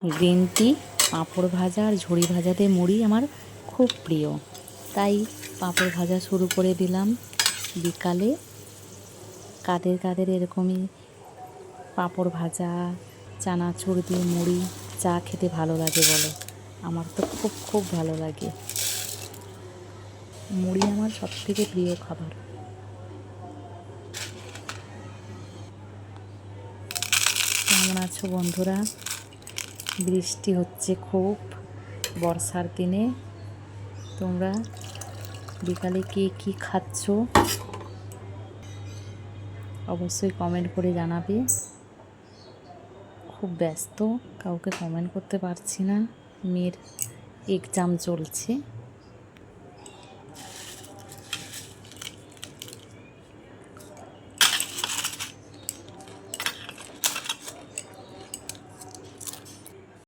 Green tea, পাঁপড় ভাজা আর ঝুড়ি ভাজাতে মুড়ি আমার খুব প্রিয়। তাই পাঁপড় ভাজা শুরু করে দিলাম। বিকালে কাদের কাদের এরকমই পাঁপড় ভাজা, চানাচুর দিয়ে মুড়ি চা খেতে ভালো লাগে বলো? আমার তো খুব খুব ভালো লাগে। মুড়ি আমার সবথেকে প্রিয় খাবার। কেমন আছো বন্ধুরা? বৃষ্টি হচ্ছে খুব বর্ষার দিনে। তোমরা বিকালে কে কী খাচ্ছ অবশ্যই কমেন্ট করে জানাবে। খুব ব্যস্ত, কাউকে কমেন্ট করতে পারছি না, মেয়ের এক্সাম চলছে।